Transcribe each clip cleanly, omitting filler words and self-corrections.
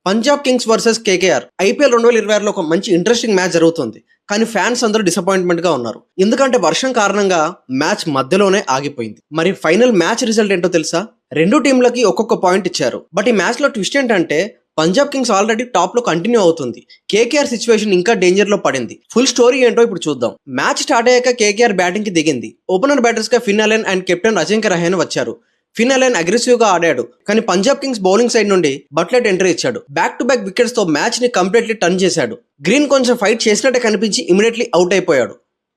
Punjab Kings versus KKR IPL 2026లో ఒక మంచి ఇంట్రెస్టింగ్ మ్యాచ్ జరుగుతుంది. కానీ ఫ్యాన్స్ అందరూ డిసప్పాయింట్మెంట్ గా ఉన్నారు. ఎందుకంటే వర్షం కారణంగా మ్యాచ్ మధ్యలోనే ఆగిపోయింది. మరి ఫైనల్ మ్యాచ్ రిజల్ట్ ఏంటో తెలుసా? రెండు టీంలకి ఒక్కొక్క పాయింట్ ఇచ్చారు. బట్ ఈ మ్యాచ్ లో ట్విస్ట్ ఏంటంటే పంజాబ్ కింగ్స్ ఆల్రెడీ టాప్ లో కంటిన్యూ అవుతుంది. కేకేఆర్ సిచ్యువేషన్ ఇంకా డేంజర్ లో పడింది. ఫుల్ స్టోరీ ఏంటో ఇప్పుడు చూద్దాం. మ్యాచ్ స్టార్ట్ అయ్యాక కేకేఆర్ బ్యాటింగ్ కి దిగింది. ఓపెనర్ బ్యాటర్స్ గా Finn Allen and captain Ajinkya Rahane వచ్చారు. ఫిన్ అలెన్ అగ్రెసివ్ గా ఆడాడు. కానీ పంజాబ్ కింగ్స్ బౌలింగ్ సైడ్ నుండి బట్లెట్ ఎంట్రీ ఇచ్చాడు. బ్యాక్ టు బ్యాక్ వికెట్స్ తో మ్యాచ్ ని కంప్లీట్లీ టర్న్ చేశాడు. గ్రీన్ కొంచెం ఫైట్ చేసినట్టే కనిపించి ఇమీడియట్లీ అవుట్ అయిపోయాడు.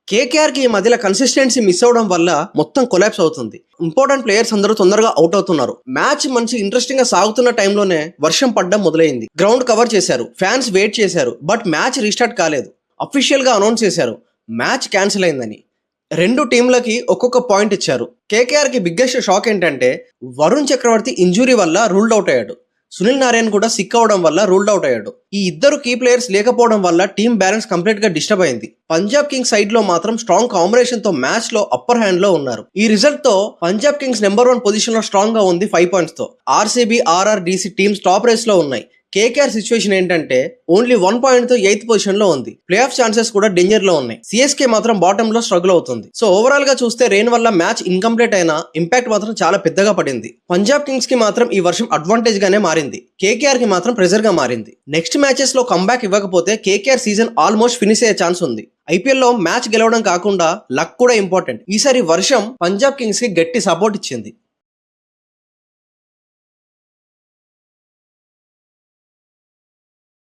కేకేఆర్ కి ఈ మధ్యలో కన్సిస్టెన్సీ మిస్ అవడం వల్ల మొత్తం కొలాప్స్ అవుతుంది. ఇంపార్టెంట్ ప్లేయర్స్ అందరూ తొందరగా అవుట్ అవుతున్నారు. మ్యాచ్ మంచి ఇంట్రెస్టింగ్ గా సాగుతున్న టైంలోనే వర్షం పడ్డం మొదలైంది. గ్రౌండ్ కవర్ చేశారు, ఫ్యాన్స్ వెయిట్ చేశారు. బట్ మ్యాచ్ రీస్టార్ట్ కాలేదు. అఫీషియల్ గా అనౌన్స్ చేశారు మ్యాచ్ క్యాన్సిల్ అయిందని. రెండు టీంలకి ఒక్కొక్క పాయింట్ ఇచ్చారు. కేకేఆర్ కి బిగ్గెస్ట్ షాక్ ఏంటంటే వరుణ్ చక్రవర్తి ఇంజురీ వల్ల రూల్డ్ అవుట్ అయ్యాడు. సునీల్ నారాయణ్ కూడా సిక్ అవడం వల్ల రూల్డ్ అవుట్ అయ్యాడు. ఈ ఇద్దరు కీ ప్లేయర్స్ లేకపోవడం వల్ల టీమ్ బ్యాలెన్స్ కంప్లీట్ గా డిస్టర్బ్ అయింది. పంజాబ్ కింగ్స్ సైడ్ లో మాత్రం స్ట్రాంగ్ కాంబినేషన్ తో మ్యాచ్ లో అప్పర్ హ్యాండ్ లో ఉన్నారు. ఈ రిజల్ట్ తో పంజాబ్ కింగ్స్ నెంబర్ 1 పొజిషన్ లో స్ట్రాంగ్ గా ఉంది 5 పాయింట్స్ తో. RCB, RR, DC teams top race లో ఉన్నాయి. కేకేఆర్ సిచ్యువేషన్ ఏంటంటే ఓన్లీ 1 పాయింట్ తో 8th పొజిషన్ లో ఉంది. ప్లే ఆఫ్ ఛాన్సెస్ కూడా డేంజర్ లో ఉన్నాయి. సిఎస్కే మాత్రం బాటమ్ లో స్ట్రగుల్ అవుతుంది. సో ఓవరాల్ గా చూస్తే రెయిన్ వల్ల మ్యాచ్ ఇన్కంప్లీట్ అయినా ఇంపాక్ట్ మాత్రం చాలా పెద్దగా పడింది. పంజాబ్ కింగ్స్ కి మాత్రం ఈ వర్షం అడ్వాంటేజ్ గానే మారింది. కేకేఆర్ కి మాత్రం ప్రెజర్ గా మారింది. నెక్స్ట్ మ్యాచెస్ లో కంబ్యాక్ ఇవ్వకపోతే కేకేఆర్ సీజన్ ఆల్మోస్ట్ ఫినిష్ అయ్యే ఛాన్స్ ఉంది. ఐపీఎల్ లో మ్యాచ్ గెలవడం కాకుండా లక్ కూడా ఇంపార్టెంట్. ఈసారి వర్షం పంజాబ్ కింగ్స్ కి గట్టి సపోర్ట్ ఇచ్చింది.